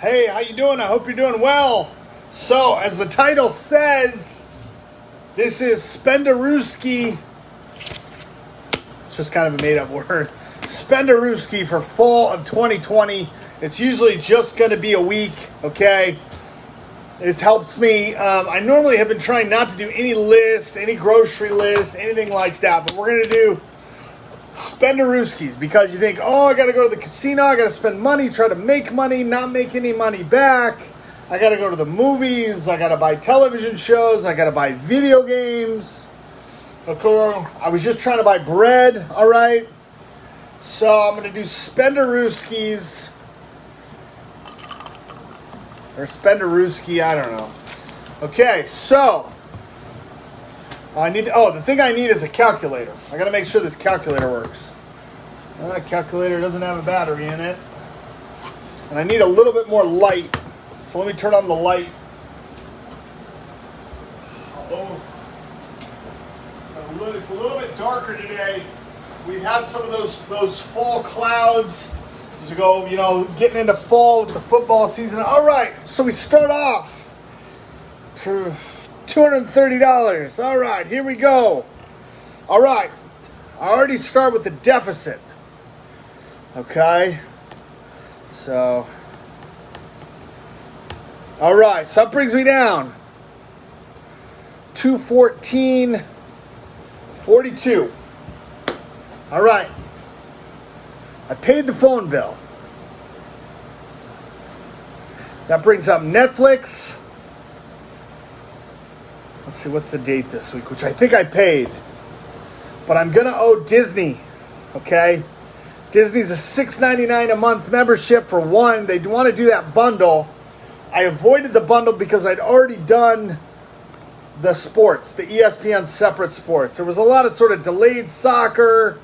Hey, how you doing? I hope you're doing well. So, as the title says, this is Spendarooski. It's just kind of a made-up word. Spendarooski for fall of 2020. It's usually just going to be a week, okay? This helps me. I normally have been trying not to do any lists, any grocery lists, anything like that, but we're going to do Spendarooskis because you think, oh, I got to go to the casino, I got to spend money, try to make money, not make any money back. I got to go to the movies, I got to buy television shows, I got to buy video games. Okay, I was just trying to buy bread, all right? So I'm going to do Spendarooskis or Spendarooski, I don't know. Okay, so the thing I need is a calculator. I got to make sure this calculator works. That calculator doesn't have a battery in it. And I need a little bit more light. So let me turn on the light. Oh, it's a little bit darker today. We've had some of those fall clouds as we go, getting into fall with the football season. All right, so we start off for $230. All right, here we go. All right, I already start with the deficit. Okay, so all right, so that brings me down $214.42. All right, I paid the phone bill. That brings up Netflix. Let's see, what's the date this week? Which I think I paid. But I'm going to owe Disney, okay? Disney's a $6.99 a month membership for one. They want to do that bundle. I avoided the bundle because I'd already done the sports, the ESPN separate sports. There was a lot of sort of delayed soccer.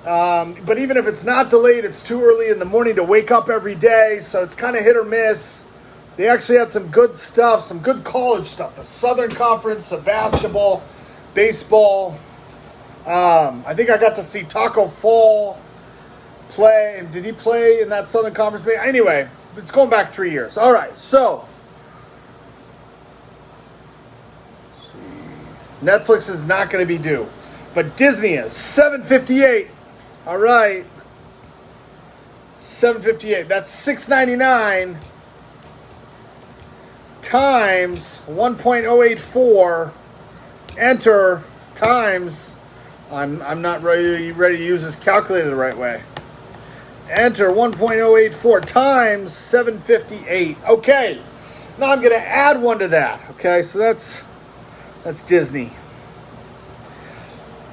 But even if it's not delayed, it's too early in the morning to wake up every day. So it's kind of hit or miss. They actually had some good stuff, some good college stuff. The Southern Conference of basketball, baseball. I think I got to see Taco Fall play. Did he play in that Southern Conference? Anyway, it's going back 3 years. All right, so let's see. Netflix is not going to be due, but Disney is $7.58. All right, $7.58. That's $6.99 times 1.084. Enter times. I'm not ready to use this calculator the right way. Enter 1.084 times 758. Okay. Now I'm going to add one to that. Okay, so that's Disney.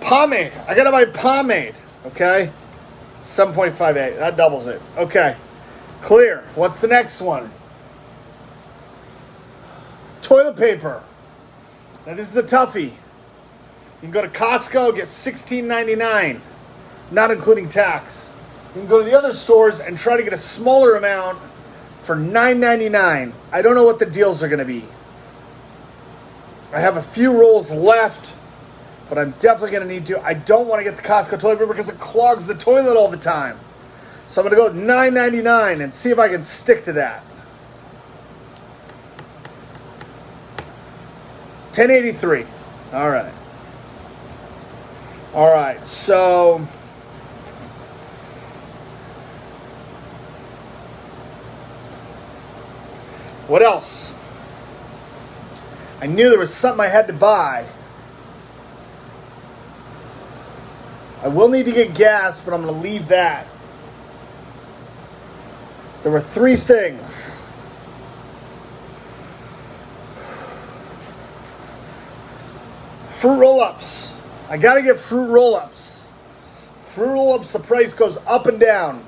Pomade. I got to buy pomade. Okay. 7.58. That doubles it. Okay. Clear. What's the next one? Toilet paper. Now this is a toughie. You can go to Costco, get $16.99, not including tax. You can go to the other stores and try to get a smaller amount for $9.99. I don't know what the deals are going to be. I have a few rolls left, but I'm definitely going to need to. I don't want to get the Costco toilet paper because it clogs the toilet all the time. So I'm going to go with $9.99 and see if I can stick to that. $10.83. All right. All right, so what else? I knew there was something I had to buy. I will need to get gas, but I'm going to leave that. There were 3 things. Fruit roll-ups. I got to get fruit roll-ups. Fruit roll-ups, the price goes up and down.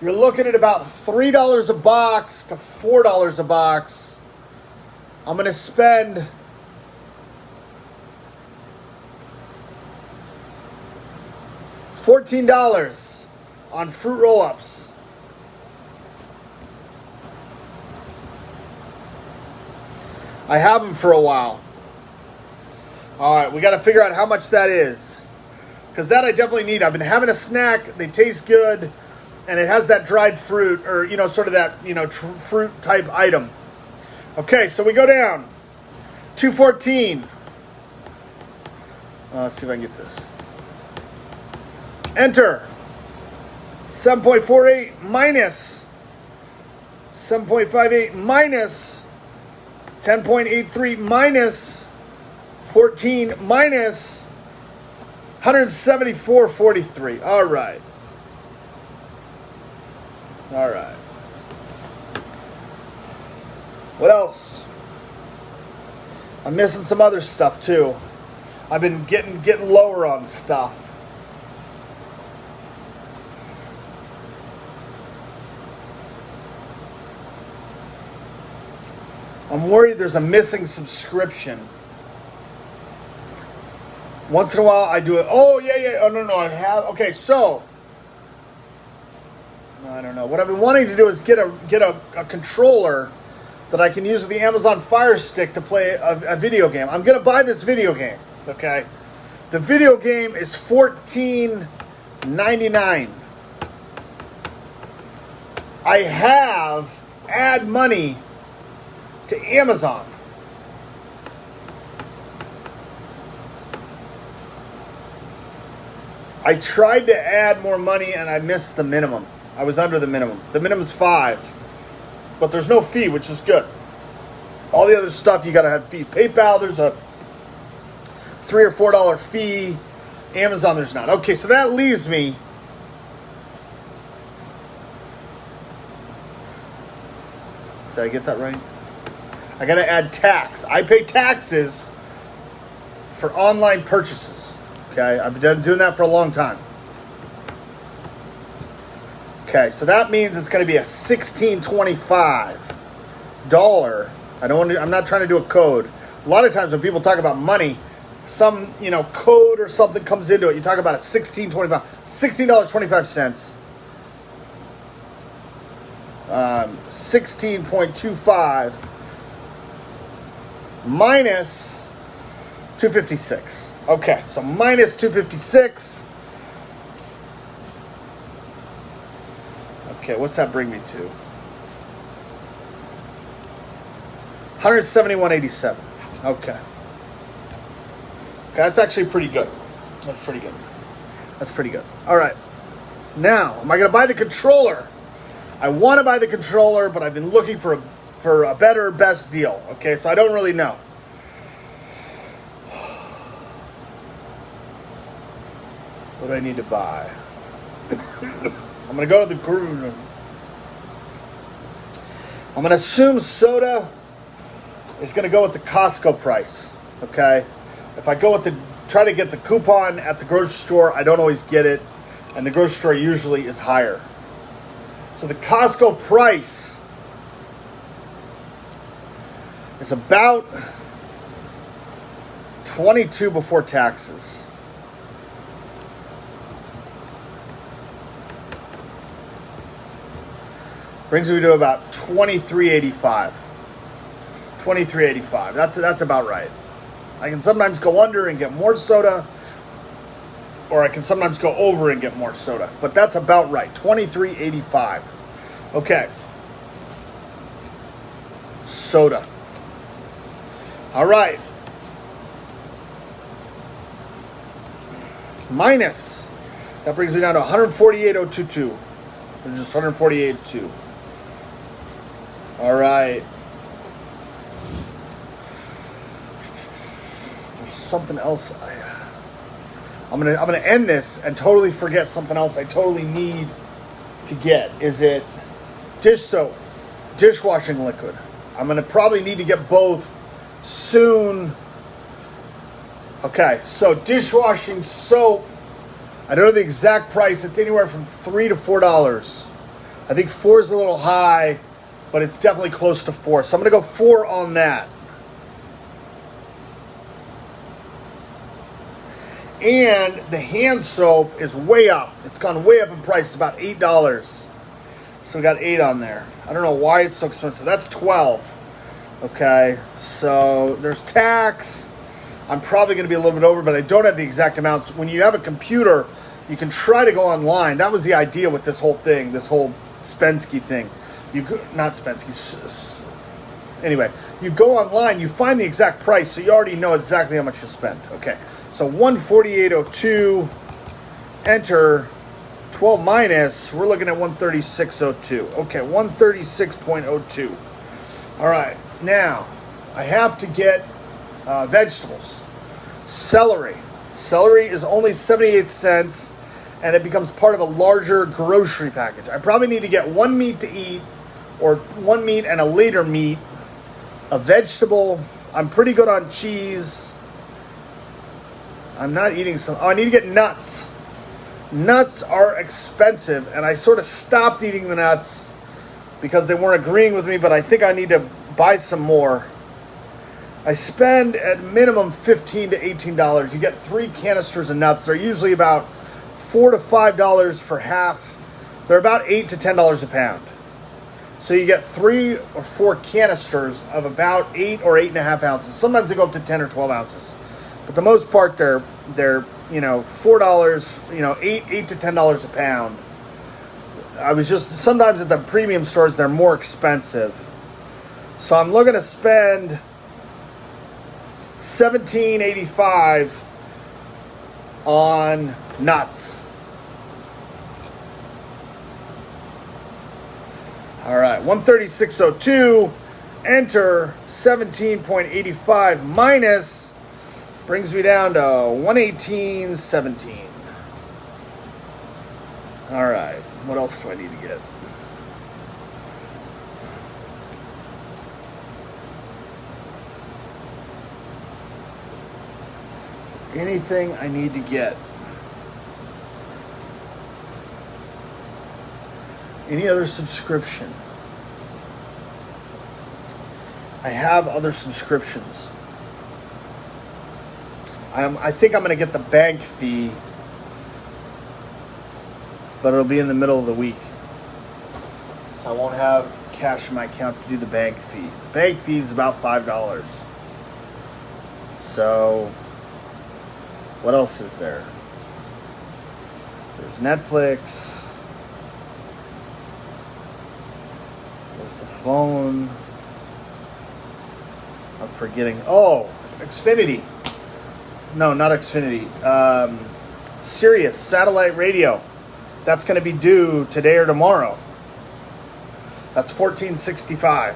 You're looking at about $3 a box to $4 a box. I'm going to spend $14 on fruit roll-ups. I have them for a while. All right, we got to figure out how much that is. Because that I definitely need. I've been having a snack. They taste good. and it has that dried fruit, or, you know, sort of that, you know, fruit type item. Okay, so we go down. 214. Let's see if I can get this. Enter. 7.48 minus 7.58 minus 10.83 minus 14 minus 174.43. All right. All right. What else? I'm missing some other stuff too. I've been getting lower on stuff. I'm worried there's a missing subscription. Once in a while I do it. Oh, yeah. Oh, no, I have. Okay, so. I don't know. What I've been wanting to do is get a controller that I can use with the Amazon Fire Stick to play a video game. I'm going to buy this video game, okay? The video game is $14.99. I have add money to Amazon. I tried to add more money and I missed the minimum. I was under the minimum. The minimum's $5. But there's no fee, which is good. All the other stuff, you got to have fee. PayPal, there's a $3 or $4 fee. Amazon, there's not. Okay, so that leaves me. Did I get that right? I got to add tax. I pay taxes for online purchases. Okay, I've been doing that for a long time. Okay, so that means it's going to be a $16.25. I'm not trying to do a code. A lot of times when people talk about money, some, you know, code or something comes into it. You talk about a $16.25. $16.25. 16.25 minus 256. Okay, so minus 256. Okay, what's that bring me to? 171.87. Okay. That's actually pretty good. That's pretty good. That's pretty good. All right. Now, am I going to buy the controller? I want to buy the controller, but I've been looking for a better, best deal. Okay, so I don't really know. What do I need to buy? I'm going to go to the group. I'm going to assume soda is going to go with the Costco price. Okay? If I go with try to get the coupon at the grocery store, I don't always get it. And the grocery store usually is higher. So the Costco price is about $22 before taxes. Brings me to about $23.85. $23.85. That's about right. I can sometimes go under and get more soda, or I can sometimes go over and get more soda. But that's about right. $23.85. Okay. Soda. All right. Minus. That brings me down to 148.022. Or just 148.2. All right. There's something else. I'm gonna end this and totally forget something else I totally need to get. Is it dish soap, dishwashing liquid? I'm gonna probably need to get both soon. Okay, so dishwashing soap. I don't know the exact price. It's anywhere from $3 to $4. I think 4 is a little high, but it's definitely close to 4. So I'm gonna go 4 on that. And the hand soap is way up. It's gone way up in price. It's about $8. So we got 8 on there. I don't know why it's so expensive. That's 12. Okay, so there's tax. I'm probably going to be a little bit over, but I don't have the exact amounts. When you have a computer, You can try to go online. That was the idea with this whole thing, this whole Spensky thing. Not Spensky. Anyway, you go online, you find the exact price, so you already know exactly how much you spend. Okay, so 148.02, enter 12 minus, we're looking at 136.02. Okay, 136.02. All right, now I have to get vegetables. Celery. Celery is only 78 cents, and it becomes part of a larger grocery package. I probably need to get one meat to eat, or one meat and a later meat, a vegetable. I'm pretty good on cheese. I'm not eating some. Oh, I need to get nuts. Nuts are expensive, and I sort of stopped eating the nuts because they weren't agreeing with me, but I think I need to buy some more. I spend at minimum $15 to $18. You get 3 canisters of nuts. They're usually about $4 to $5 for half. They're about $8 to $10 a pound. So you get 3 or 4 canisters of about 8 or 8.5 ounces. Sometimes they go up to 10 or 12 ounces. But the most part, they're $4, $8 to $10 a pound. Sometimes at the premium stores, they're more expensive. So I'm looking to spend $17.85 on nuts. All right, 136.02, enter 17.85 minus, brings me down to 118.17. All right, what else do I need to get? Anything I need to get? Any other subscription? I have other subscriptions. I think I'm going to get the bank fee, but it'll be in the middle of the week. So I won't have cash in my account to do the bank fee. The bank fee is about $5. So what else is there? There's Netflix. There's the phone. I'm forgetting. Oh, Xfinity. No, not Xfinity. Sirius satellite radio. That's going to be due today or tomorrow. That's $14.65.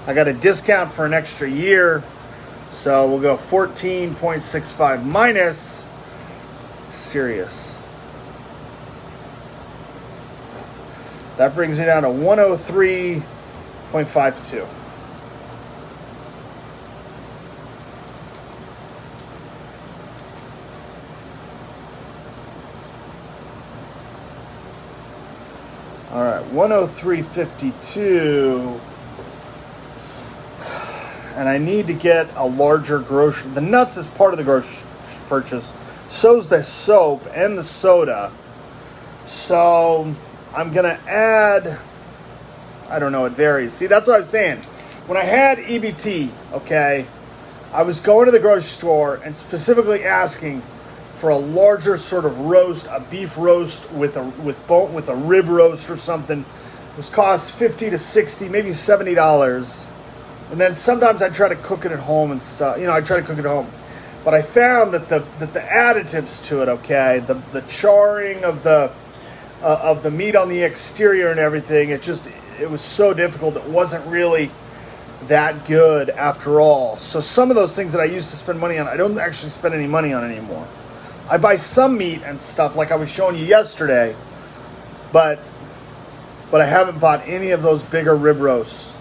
I got a discount for an extra year, so we'll go 14.65 minus Sirius. That brings me down to 103.52. All right, 103.52. And I need to get a larger grocery. The nuts is part of the grocery purchase. So's the soap and the soda. So I'm going to add, I don't know, it varies. See, that's what I was saying. When I had EBT, okay, I was going to the grocery store and specifically asking for a larger sort of roast, a beef roast with a rib roast or something. It was cost $50 to $60, maybe $70. And then sometimes I try to cook it at home and stuff. I try to cook it at home. But I found that the additives to it, okay, the charring of the meat on the exterior and everything, it was so difficult. It wasn't really that good after all. So some of those things that I used to spend money on, I don't actually spend any money on anymore. I buy some meat and stuff like I was showing you yesterday, but I haven't bought any of those bigger rib roasts.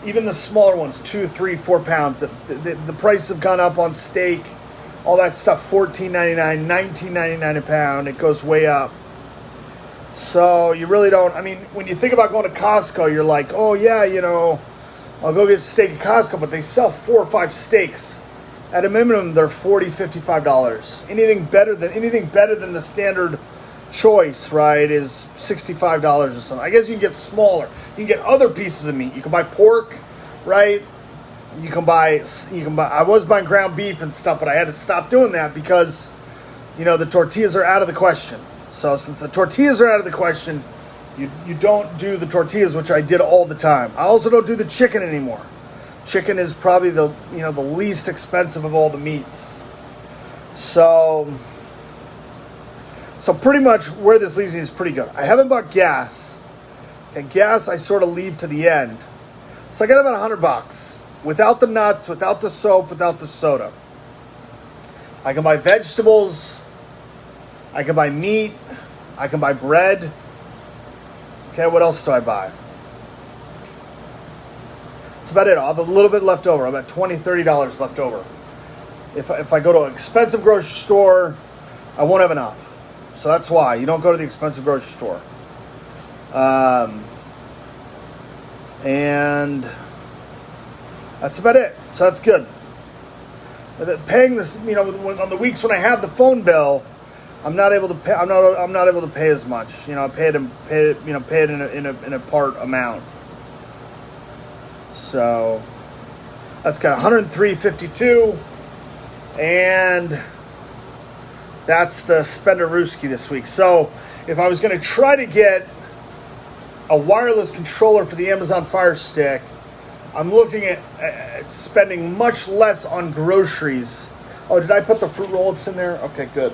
Even the smaller ones, 2, 3, 4 pounds. The prices have gone up on steak, all that stuff, $14.99, $19.99 a pound. It goes way up. So you really don't, when you think about going to Costco, you're like, oh yeah, I'll go get a steak at Costco, but they sell 4 or 5 steaks. At a minimum, they're $40, $55. Anything better than the standard choice, right, is $65 or something. I guess you can get smaller. You can get other pieces of meat. You can buy pork, right? You can buy. I was buying ground beef and stuff, but I had to stop doing that because the tortillas are out of the question. So since the tortillas are out of the question, you don't do the tortillas, which I did all the time. I also don't do the chicken anymore. Chicken is probably the least expensive of all the meats. So pretty much where this leaves me is pretty good. I haven't bought gas. Okay, gas I sort of leave to the end. So I got about $100 without the nuts, without the soap, without the soda. I can buy vegetables. I can buy meat. I can buy bread. Okay, what else do I buy? That's about it. I'll have a little bit left over. I'm at $20, $30 left over. If I go to an expensive grocery store, I won't have enough. So that's why you don't go to the expensive grocery store. And that's about it. So that's good. Paying this, on the weeks when I have the phone bill, I'm not able to pay. I'm not able to pay as much. I pay it in a part amount. So that's got $103.52, and that's the Spendarooski this week. So if I was going to try to get a wireless controller for the Amazon Fire Stick, I'm looking at spending much less on groceries. Oh, did I put the fruit roll-ups in there? Okay, good.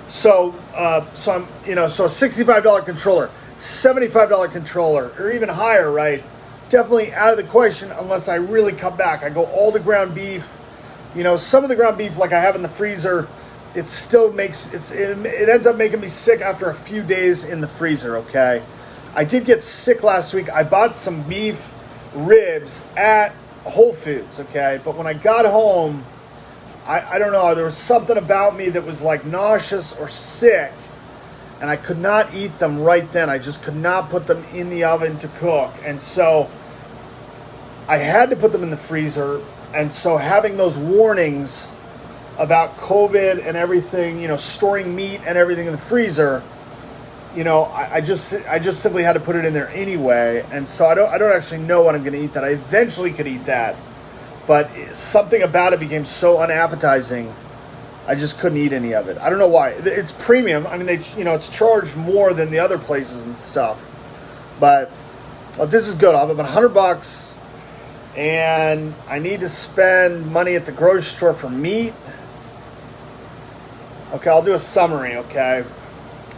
So I'm, so a $65 controller, $75 controller, or even higher, right? Definitely out of the question unless I really come back. I go all to ground beef. Some of the ground beef, like I have in the freezer, it still it ends up making me sick after a few days in the freezer, okay? I did get sick last week. I bought some beef ribs at Whole Foods, okay? But when I got home, I don't know, there was something about me that was like nauseous or sick, and I could not eat them right then. I just could not put them in the oven to cook. And so I had to put them in the freezer. And so having those warnings about COVID and everything, storing meat and everything in the freezer, I just simply had to put it in there anyway. And so I don't actually know when I'm going to eat that. I eventually could eat that, but something about it became so unappetizing, I just couldn't eat any of it. I don't know why. It's premium. I mean, it's charged more than the other places and stuff. But this is good. I'll have about $100, and I need to spend money at the grocery store for meat. Okay, I'll do a summary. Okay,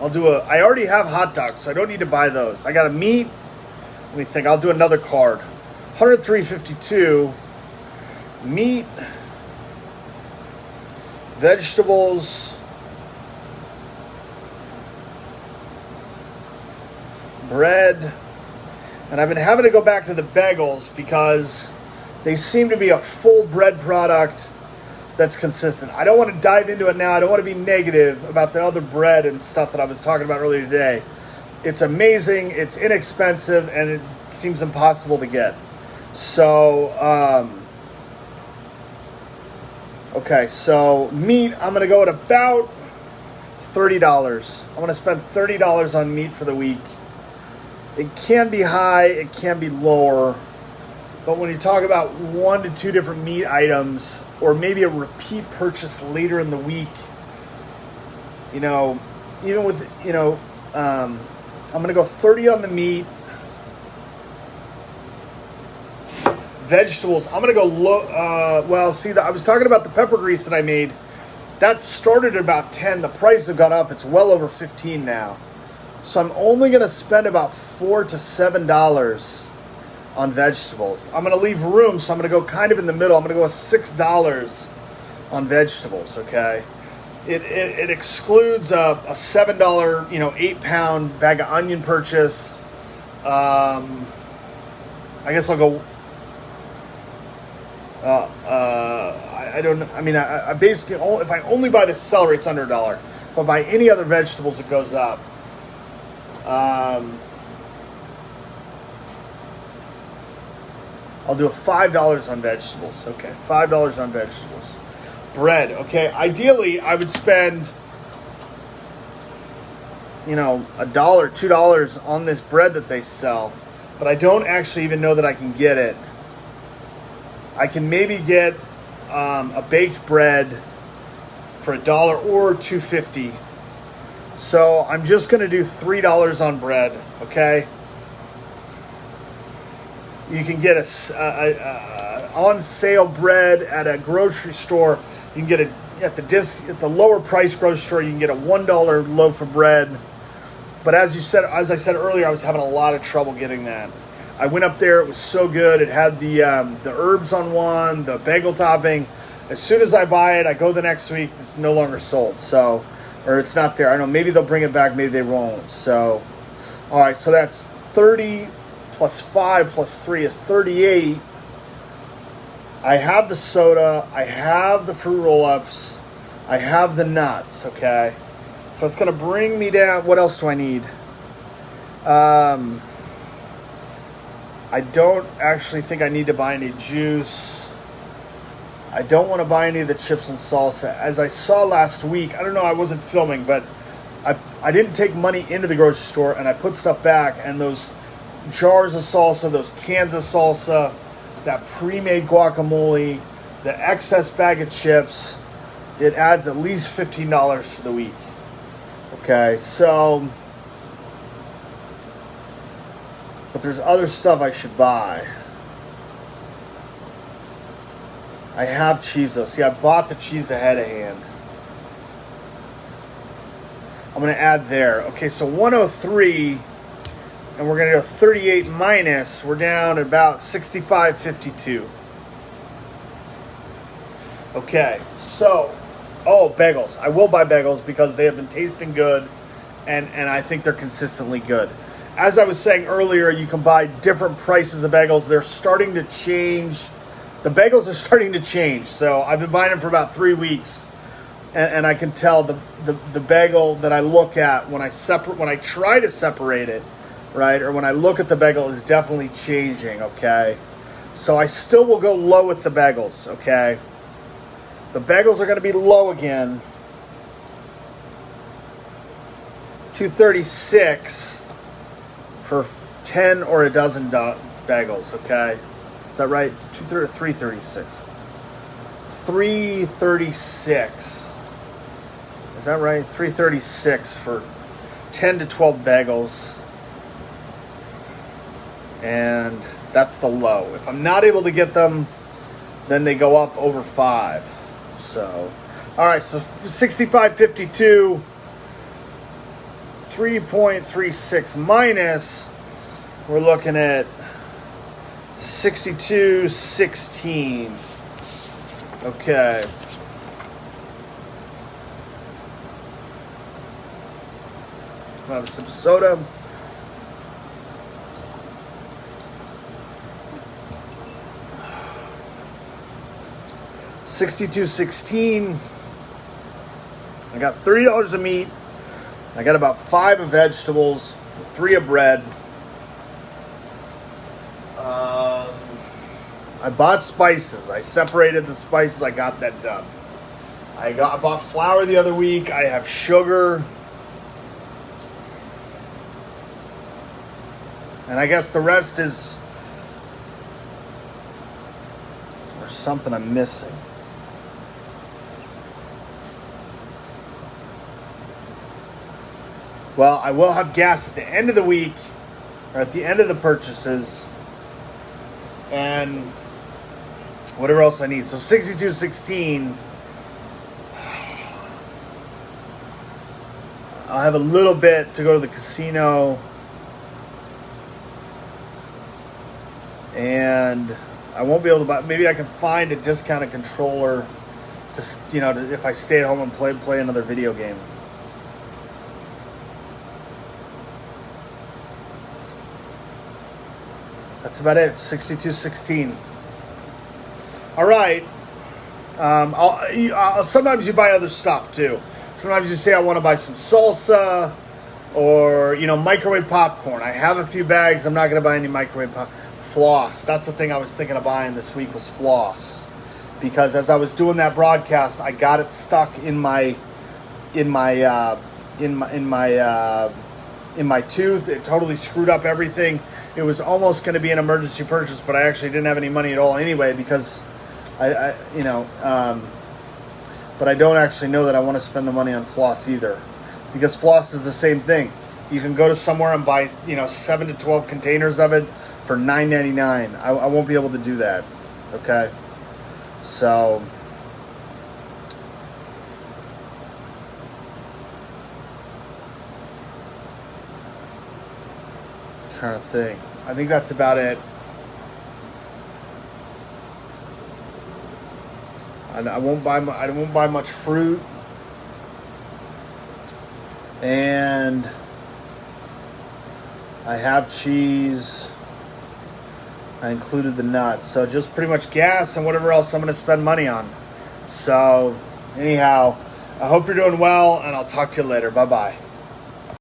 I already have hot dogs, so I don't need to buy those. I got a meat. Let me think. I'll do another card. $103.52. Meat. Vegetables, bread, and I've been having to go back to the bagels because they seem to be a full bread product that's consistent. I don't want to dive into it now. I don't want to be negative about the other bread and stuff that I was talking about earlier today. It's amazing, it's inexpensive, and it seems impossible to get. So, okay, so meat, I'm going to go at about $30. I'm going to spend $30 on meat for the week. It can be high, it can be lower, but when you talk about 1 to 2 different meat items, or maybe a repeat purchase later in the week, even with, I'm going to go 30 on the meat. Vegetables, I'm going to go low. I was talking about the pepper grease that I made. That started at about 10. The prices have gone up. It's well over 15 now. So I'm only going to spend about $4 to $7 on vegetables. I'm going to leave room, so I'm going to go kind of in the middle. I'm going to go with $6 on vegetables, okay? It excludes a $7, 8-pound bag of onion purchase. I guess I'll go... I basically, if I only buy the celery, it's under $1. If I buy any other vegetables, it goes up. I'll do a $5 on vegetables. Okay, $5 on vegetables. Bread, okay. Ideally, I would spend, $1, $2 on this bread that they sell, but I don't actually even know that I can get it. I can maybe get a baked bread for $1 or $2.50. So I'm just going to do $3 on bread, okay? You can get a on sale bread at a grocery store. You can get at the lower price grocery store. You can get a $1 loaf of bread. But as I said earlier, I was having a lot of trouble getting that. I went up there; it was so good. It had the herbs on one, the bagel topping. As soon as I buy it, I go the next week. It's no longer sold, so or it's not there. I don't know. Maybe they'll bring it back. Maybe they won't. So, all right. So that's 30 plus 5 plus 3 is 38. I have the soda. I have the fruit roll-ups. I have the nuts. Okay. So it's going to bring me down. What else do I need? I don't actually think I need to buy any juice. I don't want to buy any of the chips and salsa. As I saw last week, I don't know, I wasn't filming, but I didn't take money into the grocery store, and I put stuff back, and those jars of salsa, those cans of salsa, that pre-made guacamole, the excess bag of chips, it adds at least $15 for the week. Okay, so, but there's other stuff I should buy. I have cheese though. See, I bought the cheese ahead of hand. I'm going to add there. Okay, so 103, and we're going to go 38 minus. We're down at about 65.52. Okay, so... Oh, bagels. I will buy bagels because they have been tasting good, and I think they're consistently good. As I was saying earlier, you can buy different prices of bagels. They're starting to change. The bagels are starting to change. So I've been buying them for about 3 weeks, and I can tell the bagel that I look at when I try to separate it, right, or when I look at the bagel is definitely changing, okay? So I still will go low with the bagels, okay? The bagels are going to be low again. $2.36 for 10 or a dozen bagels, okay? Is that right? $3.36. $3.36. Is that right? $3.36 for 10 to 12 bagels. And that's the low. If I'm not able to get them, then they go up over 5. So, all right, so 65.52, 3.36 minus, we're looking at 62.16. Okay. I'll have a sip of soda. $62.16. I got $30 of meat. I got about 5 of vegetables, 3 of bread. I bought spices. I separated the spices. I got that done. I bought flour the other week. I have sugar. And I guess the rest is... There's something I'm missing. Well, I will have gas at the end of the week, or at the end of the purchases, and whatever else I need. So $62.16. I'll have a little bit to go to the casino, and I won't be able to buy. Maybe I can find a discounted controller, just if I stay at home and play another video game. That's about it. 62.16. All right. Sometimes you buy other stuff too. Sometimes you say I want to buy some salsa, or microwave popcorn. I have a few bags. I'm not going to buy any microwave floss. That's the thing I was thinking of buying this week was floss, because as I was doing that broadcast, I got it stuck in my tooth. It totally screwed up everything. It was almost going to be an emergency purchase, but I actually didn't have any money at all anyway, because I but I don't actually know that I want to spend the money on floss either, because floss is the same thing. You can go to somewhere and buy 7 to 12 containers of it for $9.99. I won't be able to do that. Okay, so I'm trying to think. I think that's about it. I won't buy much fruit, and I have cheese. I included the nuts, so just pretty much gas and whatever else I'm going to spend money on. So anyhow, I hope you're doing well, and I'll talk to you later. Bye bye.